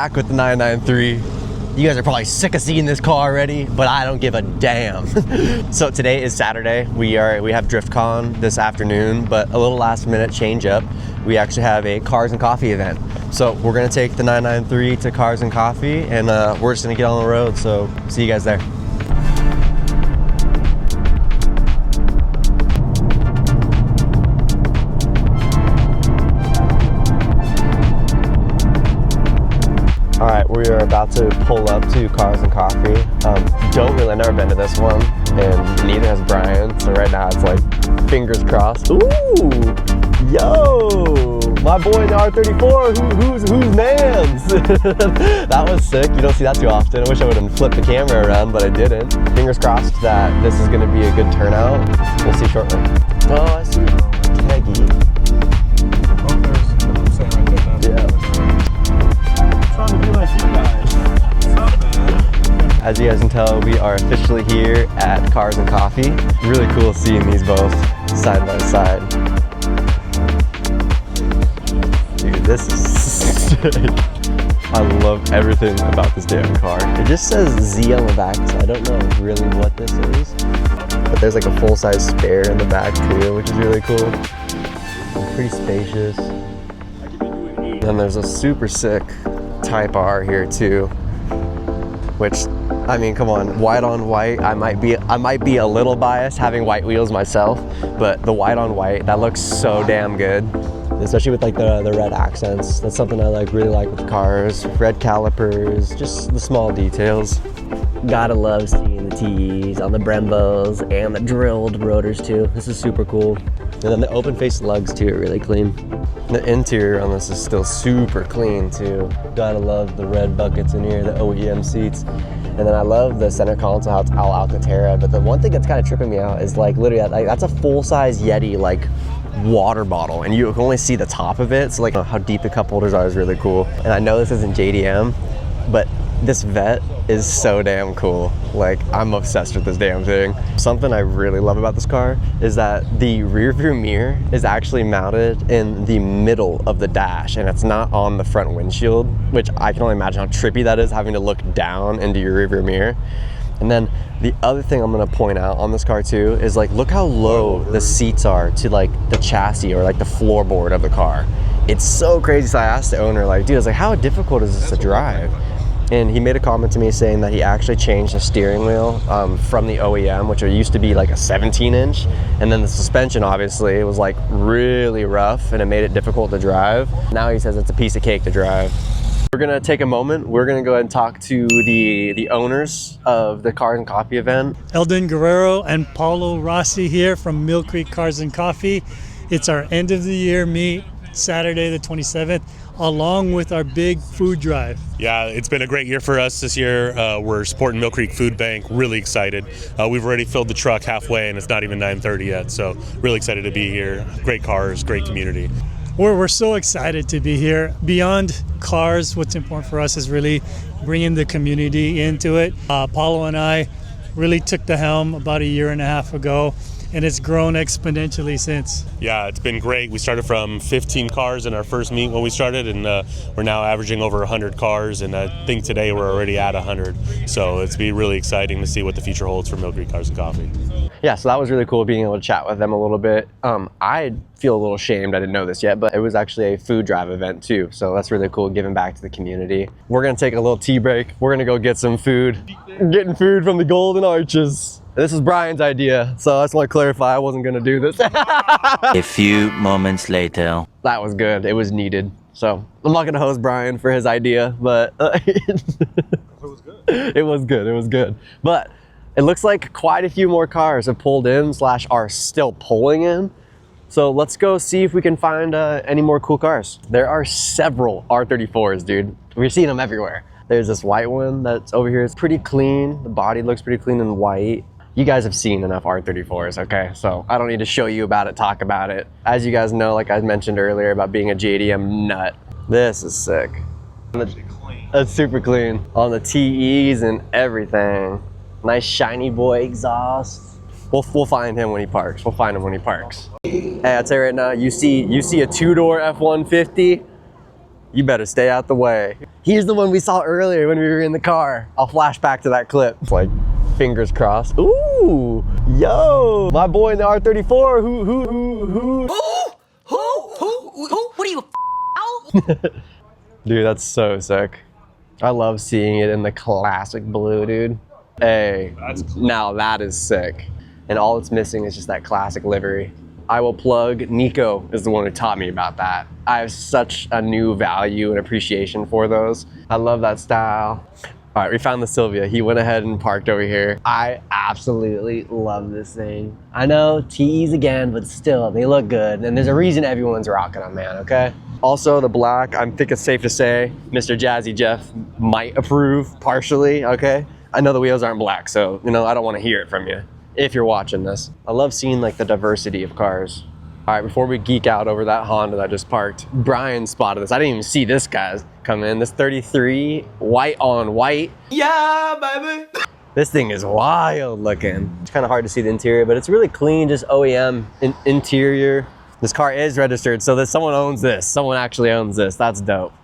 back with the 993. You guys are probably sick of seeing this car already, but I don't give a damn. So today is Saturday. We have DriftCon this afternoon, but a little last minute change up. We actually have a Cars and Coffee event. So we're gonna take the 993 to Cars and Coffee, and we're just gonna get on the road. So see you guys there. All right, we are about to pull up to Cars and Coffee. I've never been to this one, and neither has Brian. So right now it's like fingers crossed. Ooh, yo, my boy in the R34, who's man's? That was sick. You don't see that too often. I wish I would have flipped the camera around, but I didn't. Fingers crossed that this is gonna be a good turnout. We'll see shortly. Oh, I see Keggy. Oh, there's saying right there. Yeah. Trying to be like you guys. What's up, man? As you guys can tell, we are officially here at Cars and Coffee. Really cool seeing these both side by side. Dude, this is sick. I love everything about this damn car. It just says Z on the back, so I don't know really what this is. But there's like a full-size spare in the back too, which is really cool. Pretty spacious. And there's a super sick Type R here too, which, I mean, come on, white on white. I might be a little biased having white wheels myself, but the white on white, that looks so damn good, especially with like the red accents. That's something I really like with cars. Red calipers, just the small details. Gotta love seeing the TEs on the Brembos and the drilled rotors too. This is super cool. And then the open face lugs too are really clean. The interior on this is still super clean too. Gotta love the red buckets in here, the OEM seats. And then I love the center console, how it's all Alcantara. But the one thing that's kind of tripping me out is like literally, like, that's a full-size Yeti like water bottle, and you can only see the top of it. So like how deep the cup holders are is really cool. And I know this isn't JDM, but this Vet is so damn cool. Like, I'm obsessed with this damn thing. Something I really love about this car is that the rear view mirror is actually mounted in the middle of the dash, and it's not on the front windshield, which I can only imagine how trippy that is, having to look down into your rear view mirror. And then the other thing I'm gonna point out on this car too is like, look how low the seats are to like the chassis or like the floorboard of the car. It's so crazy. So I asked the owner, like, dude, I was like, how difficult is this to drive? And he made a comment to me saying that he actually changed the steering wheel from the OEM, which used to be like a 17-inch. And then the suspension, obviously, it was like really rough and it made it difficult to drive. Now he says it's a piece of cake to drive. We're gonna take a moment. We're gonna go ahead and talk to the owners of the Cars and Coffee event. Eldon Guerrero and Paulo Rossi here from Mill Creek Cars and Coffee. It's our end of the year meet, Saturday the 27th, along with our big food drive. Yeah, it's been a great year for us this year. We're supporting Mill Creek Food Bank, really excited. We've already filled the truck halfway and it's not even 9:30 yet, so really excited to be here. Great cars, great community. We're so excited to be here. Beyond cars, what's important for us is really bringing the community into it. Paulo and I really took the helm about a year and a half ago, and it's grown exponentially since. Yeah, it's been great. We started from 15 cars in our first meet when we started, and we're now averaging over 100 cars, and I think today we're already at 100. So it's been really exciting to see what the future holds for Mill Creek Cars and Coffee. Yeah, so that was really cool being able to chat with them a little bit. I feel a little shamed I didn't know this yet, but it was actually a food drive event too. So that's really cool, giving back to the community. We're gonna take a little tea break. We're gonna go get some food. Getting food from the Golden Arches. This is Brian's idea, so I just want to clarify I wasn't going to do this. A few moments later. That was good. It was needed. So I'm not going to host Brian for his idea, but it was good. It was good. It was good. But it looks like quite a few more cars have pulled in / are still pulling in. So let's go see if we can find any more cool cars. There are several R34s, dude. We're seeing them everywhere. There's this white one that's over here. It's pretty clean. The body looks pretty clean and white. You guys have seen enough R34s, okay? So I don't need to show you about it, talk about it. As you guys know, like I mentioned earlier about being a JDM nut, this is sick. It's super clean. On the TEs and everything. Nice shiny boy exhaust. We'll find him when he parks. We'll find him when he parks. Hey, I'll tell you right now, you see a two-door F-150, You better stay out the way. He's the one we saw earlier when we were in the car. I'll flash back to that clip. It's like, fingers crossed. Ooh, yo, my boy in the R34. Who? What are you, Dude, that's so sick. I love seeing it in the classic blue, dude. Hey, That's cool. now that is sick. And all it's missing is just that classic livery. I will plug, Nico is the one who taught me about that. I have such a new value and appreciation for those. I love that style. All right, we found the Sylvia. He went ahead and parked over here. I absolutely love this thing. I know, TEs again, but still, they look good. And there's a reason everyone's rocking them, man, okay? Also, the black, I think it's safe to say, Mr. Jazzy Jeff might approve partially, okay? I know the wheels aren't black, so, you know, I don't want to hear it from you if you're watching this. I love seeing like the diversity of cars. All right, before we geek out over that Honda that just parked, Brian spotted this. I didn't even see this guy come in. This 33, white on white. Yeah, baby. This thing is wild looking. It's kind of hard to see the interior, but it's really clean, just OEM interior. This car is registered, so that someone owns this. Someone actually owns this. That's dope.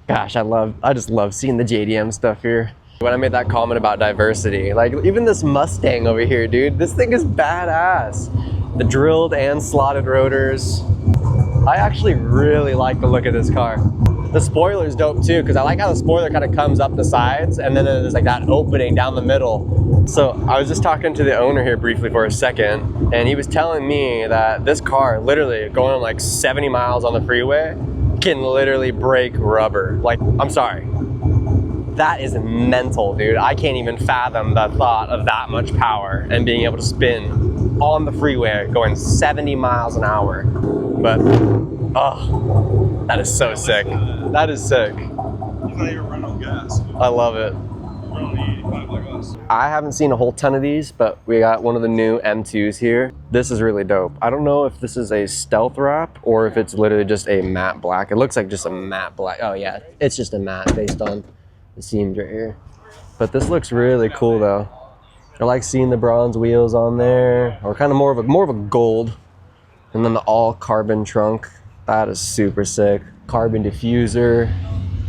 Gosh, I just love seeing the JDM stuff here. When I made that comment about diversity, like even this Mustang over here, dude, this thing is badass. The drilled and slotted rotors. I actually really like the look of this car. The spoiler's dope too, because I like how the spoiler kind of comes up the sides and then there's like that opening down the middle. So I was just talking to the owner here briefly for a second, and he was telling me that this car, literally going like 70 miles on the freeway, can literally break rubber. Like, I'm sorry. That is mental, dude. I can't even fathom the thought of that much power and being able to spin on the freeway going 70 miles an hour. But, oh, that is so sick. That is sick. You thought you were running on gas. I love it. We're on the 85 like us. I haven't seen a whole ton of these, but we got one of the new M2s here. This is really dope. I don't know if this is a stealth wrap or if it's literally just a matte black. It looks like just a matte black. Oh yeah, it's just a matte based on the seams right here. But this looks really cool though. I like seeing the bronze wheels on there, or kind of more of a gold. And then the all carbon trunk. That is super sick. Carbon diffuser.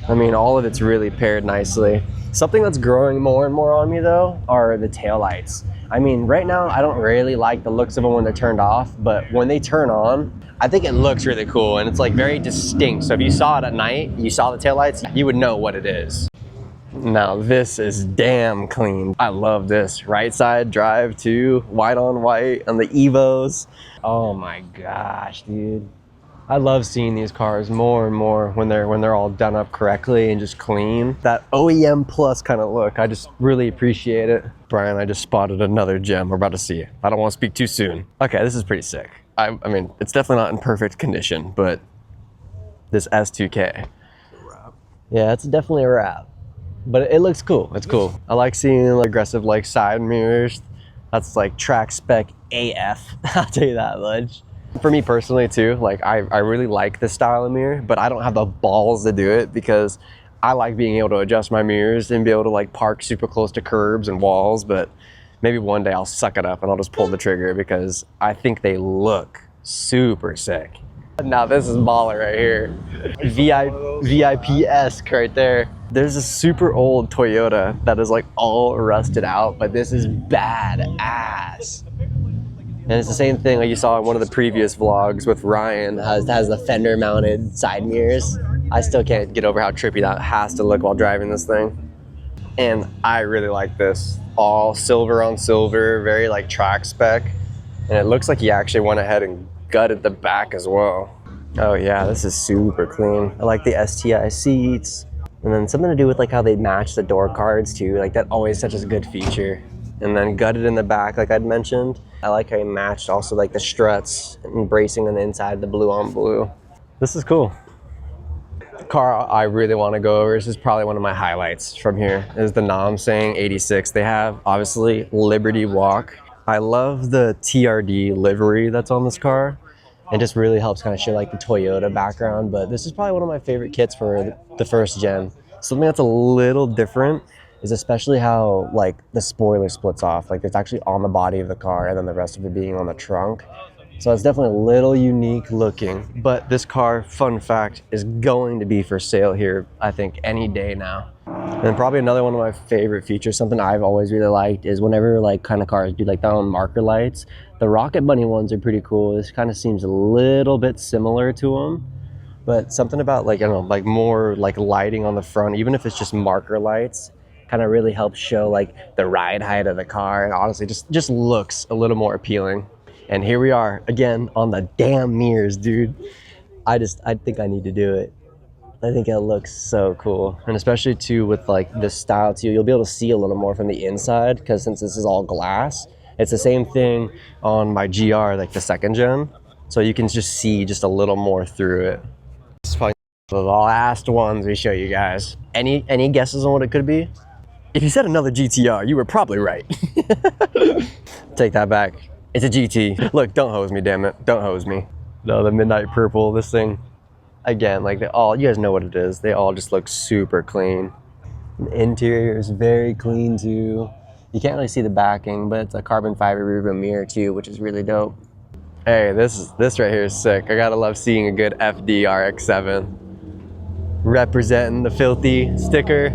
I mean, all of it's really paired nicely. Something that's growing more and more on me though are the taillights. I mean, right now I don't really like the looks of them when they're turned off, but when they turn on, I think it looks really cool and it's like very distinct. So if you saw it at night, you saw the taillights, you would know what it is. Now this is damn clean. I love this. Right side drive too, white on white on the Evos. Oh my gosh, dude. I love seeing these cars more and more when they're all done up correctly and just clean. That OEM plus kind of look, I just really appreciate it. Brian, I just spotted another gem. We're about to see it. I don't want to speak too soon. Okay, this is pretty sick. I mean, it's definitely not in perfect condition, but this S2K. Yeah, it's definitely a wrap. But it looks cool. It's cool. I like seeing like aggressive like side mirrors. That's like track spec AF. I'll tell you that much. For me personally too, like I really like this style of mirror, but I don't have the balls to do it because I like being able to adjust my mirrors and be able to like park super close to curbs and walls. But maybe one day I'll suck it up and I'll just pull the trigger because I think they look super sick. Now this is baller right here. VIP-esque right there. There's a super old Toyota that is like all rusted out, but this is badass. And it's the same thing like you saw in one of the previous vlogs with Ryan, has the fender mounted side mirrors. I still can't get over how trippy that has to look while driving this thing. And I really like this. All silver on silver, very like track spec. And it looks like he actually went ahead and gutted the back as well. Oh yeah, this is super clean. I like the STI seats. And then something to do with like how they match the door cards too. Like that always such a good feature. And then gutted in the back like I'd mentioned. I like how he matched also like the struts and bracing on the inside, the blue on blue. This is cool. The car I really want to go over, this is probably one of my highlights from here, is the Namsang 86. They have obviously Liberty Walk. I love the TRD livery that's on this car. It just really helps kind of show like the Toyota background, but this is probably one of my favorite kits for the first gen. Something that's a little different is especially how like the spoiler splits off. Like it's actually on the body of the car and then the rest of it being on the trunk. So it's definitely a little unique looking, but this car, fun fact, is going to be for sale here, I think, any day now. And probably another one of my favorite features, something I've always really liked, is whenever like kind of cars do like their own marker lights, the Rocket Bunny ones are pretty cool. This kind of seems a little bit similar to them, but something about like, I don't know, like more like lighting on the front, even if it's just marker lights, kind of really helps show like the ride height of the car, and honestly just looks a little more appealing. And here we are again on the damn mirrors, dude. I think I need to do it. I think it looks so cool, and especially too with like this style too, you'll be able to see a little more from the inside, because since this is all glass, it's the same thing on my GR, like the second gen, so you can just see just a little more through it. This is probably the last ones we show you guys. Any guesses on what it could be? If you said another GTR, you were probably right. Take that back. It's a GT. Look, don't hose me, damn it. Don't hose me. No, the midnight purple, this thing. Again, like you guys know what it is. They all just look super clean. The interior is very clean too. You can't really see the backing, but it's a carbon fiber rearview mirror too, which is really dope. Hey, this right here is sick. I gotta love seeing a good FD RX-7. Representing the filthy sticker.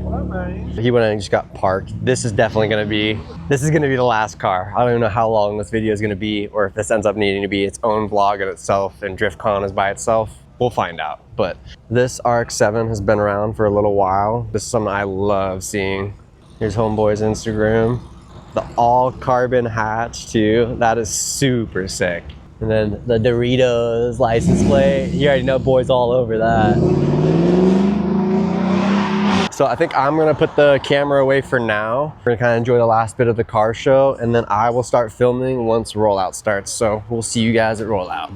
He went and just got parked. This is definitely gonna be the last car. I don't even know how long this video is gonna be, or if this ends up needing to be its own vlog in itself and DriftCon is by itself. We'll find out. But this RX-7 has been around for a little while. This is something I love seeing. Here's Homeboy's Instagram. The all carbon hatch too. That is super sick. And then the Doritos license plate. You already know boys all over that. So I think I'm gonna put the camera away for now. We're gonna kind of enjoy the last bit of the car show, and then I will start filming once rollout starts. So we'll see you guys at rollout.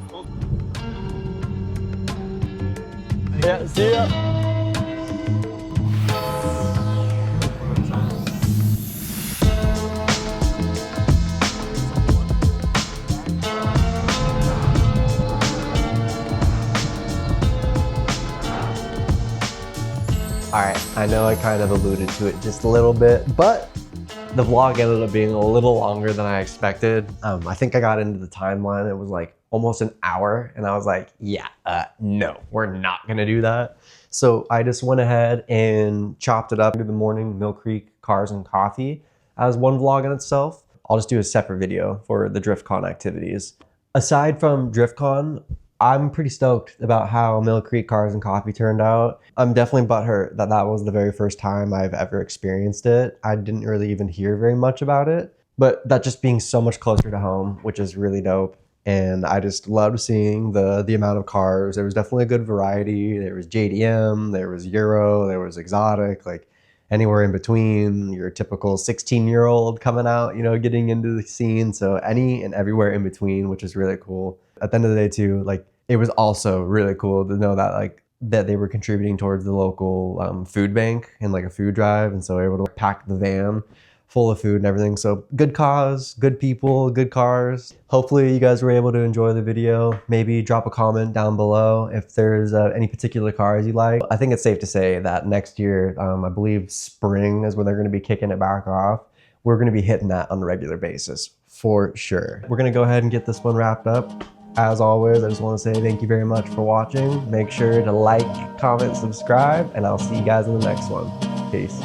Yeah, see ya. All right, I know I kind of alluded to it just a little bit, but the vlog ended up being a little longer than I expected. I think I got into the timeline. It was like almost an hour, and I was like, yeah, no, we're not gonna do that. So I just went ahead and chopped it up into the morning, Mill Creek Cars and Coffee as one vlog in itself. I'll just do a separate video for the DriftCon activities. Aside from DriftCon, I'm pretty stoked about how Mill Creek Cars and Coffee turned out. I'm definitely butthurt that that was the very first time I've ever experienced it. I didn't really even hear very much about it, but that just being so much closer to home, which is really dope. And I just loved seeing the amount of cars. There was definitely a good variety. There was JDM, there was Euro, there was exotic, like anywhere in between, your typical 16-year-old coming out, you know, getting into the scene. So any and everywhere in between, which is really cool. At the end of the day too, like it was also really cool to know that like that they were contributing towards the local food bank and like a food drive. And so we were able to pack the van full of food and everything. So good cause, good people, good cars. Hopefully you guys were able to enjoy the video. Maybe drop a comment down below if there's any particular cars you like. I think it's safe to say that next year, I believe spring is when they're gonna be kicking it back off. We're gonna be hitting that on a regular basis for sure. We're gonna go ahead and get this one wrapped up. As always, I just wanna say thank you very much for watching. Make sure to like, comment, subscribe, and I'll see you guys in the next one. Peace.